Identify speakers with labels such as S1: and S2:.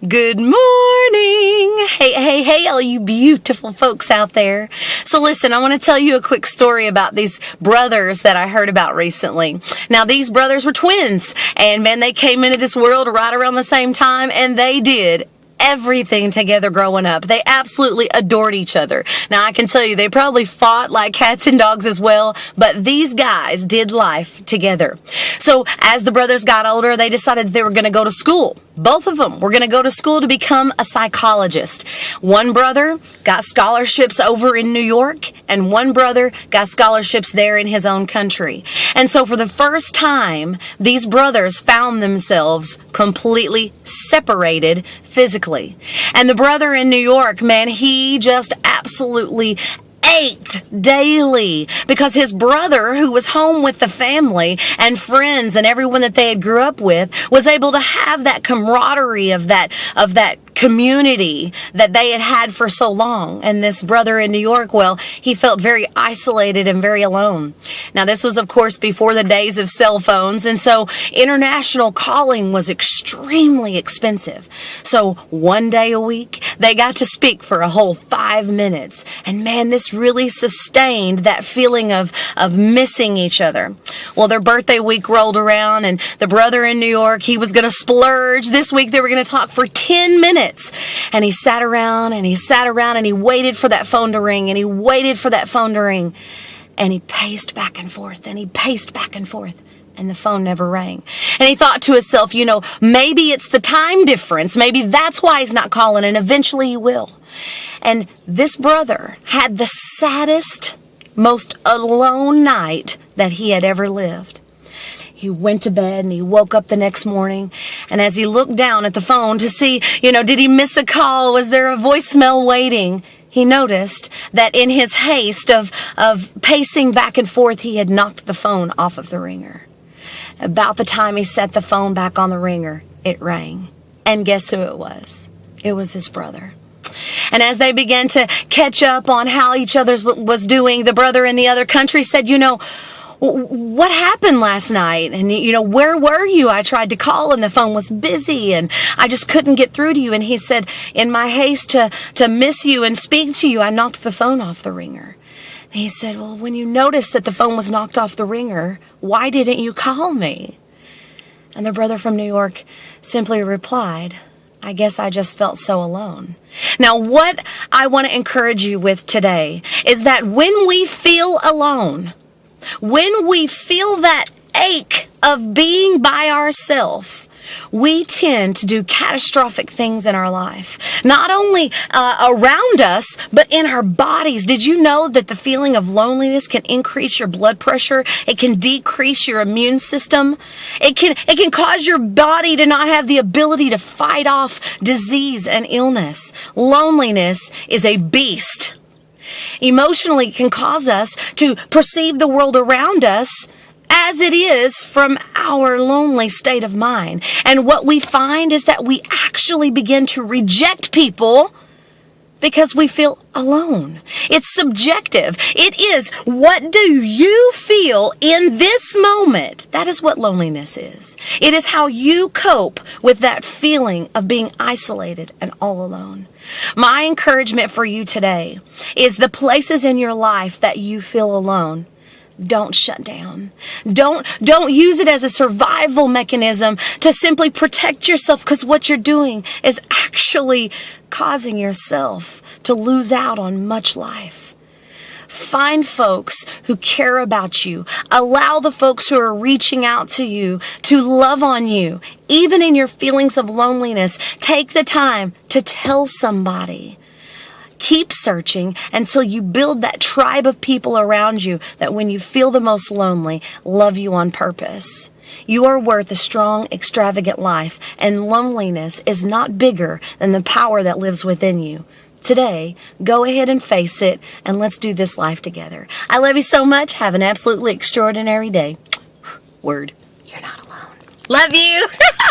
S1: Good morning. Hey, all you beautiful folks out there. So listen, I want to tell you a quick story about these brothers that I heard about recently. Now, these brothers were twins, and man, they came into this world right around the same time, and they did everything together growing up. They absolutely adored each other. Now, I can tell you, they probably fought like cats and dogs as well, but these guys did life together. So as the brothers got older, they decided they were going to go to school. Both of them were going to go to school to become a psychologist. One brother got scholarships over in New York, and one brother got scholarships there in his own country. And so for the first time, these brothers found themselves completely separated physically. And the brother in New York, man, he just absolutely ached daily because his brother, who was home with the family and friends and everyone that they had grew up with, was able to have that camaraderie of that community that they had had for so long. And this brother in New York, well, he felt very isolated and very alone. Now, this was, of course, before the days of cell phones, and so international calling was extremely expensive. So one day a week, they got to speak for a whole 5 minutes. And man, this really sustained that feeling of missing each other. Well, their birthday week rolled around, and the brother in New York, he was going to splurge. This week, they were going to talk for 10 minutes. And he sat around and he sat around and he waited for that phone to ring and he waited for that phone to ring. And he paced back and forth and he paced back and forth. And the phone never rang. And he thought to himself, maybe it's the time difference. Maybe that's why he's not calling, and eventually he will. And this brother had the saddest, most alone night that he had ever lived. He went to bed and he woke up the next morning, and as he looked down at the phone to see, did he miss a call? Was there a voicemail waiting? He noticed that in his haste of pacing back and forth, he had knocked the phone off of the ringer. About the time he set the phone back on the ringer, it rang. And guess who it was? It was his brother. And as they began to catch up on how each other was doing, the brother in the other country said, what happened last night? And, where were you? I tried to call and the phone was busy and I just couldn't get through to you. And he said, in my haste to miss you and speak to you, I knocked the phone off the ringer. And he said, well, when you noticed that the phone was knocked off the ringer, why didn't you call me? And the brother from New York simply replied, I guess I just felt so alone. Now, what I want to encourage you with today is that when we feel alone, when we feel that ache of being by ourselves, we tend to do catastrophic things in our life. Not only around us, but in our bodies. Did you know that the feeling of loneliness can increase your blood pressure? It can decrease your immune system. It can cause your body to not have the ability to fight off disease and illness. Loneliness is a beast. Emotionally, it can cause us to perceive the world around us as it is from our lonely state of mind. And what we find is that we actually begin to reject people because we feel alone. It's subjective. It is, what do you feel in this moment? That is what loneliness is. It is how you cope with that feeling of being isolated and all alone. My encouragement for you today is the places in your life that you feel alone, don't shut down. Don't use it as a survival mechanism to simply protect yourself, because what you're doing is actually causing yourself to lose out on much life. Find folks who care about you. Allow the folks who are reaching out to you to love on you. Even in your feelings of loneliness, take the time to tell somebody. Keep searching until you build that tribe of people around you that when you feel the most lonely, love you on purpose. You are worth a strong, extravagant life, and loneliness is not bigger than the power that lives within you. Today, go ahead and face it, and let's do this life together. I love you so much. Have an absolutely extraordinary day. Word. You're not alone. Love you.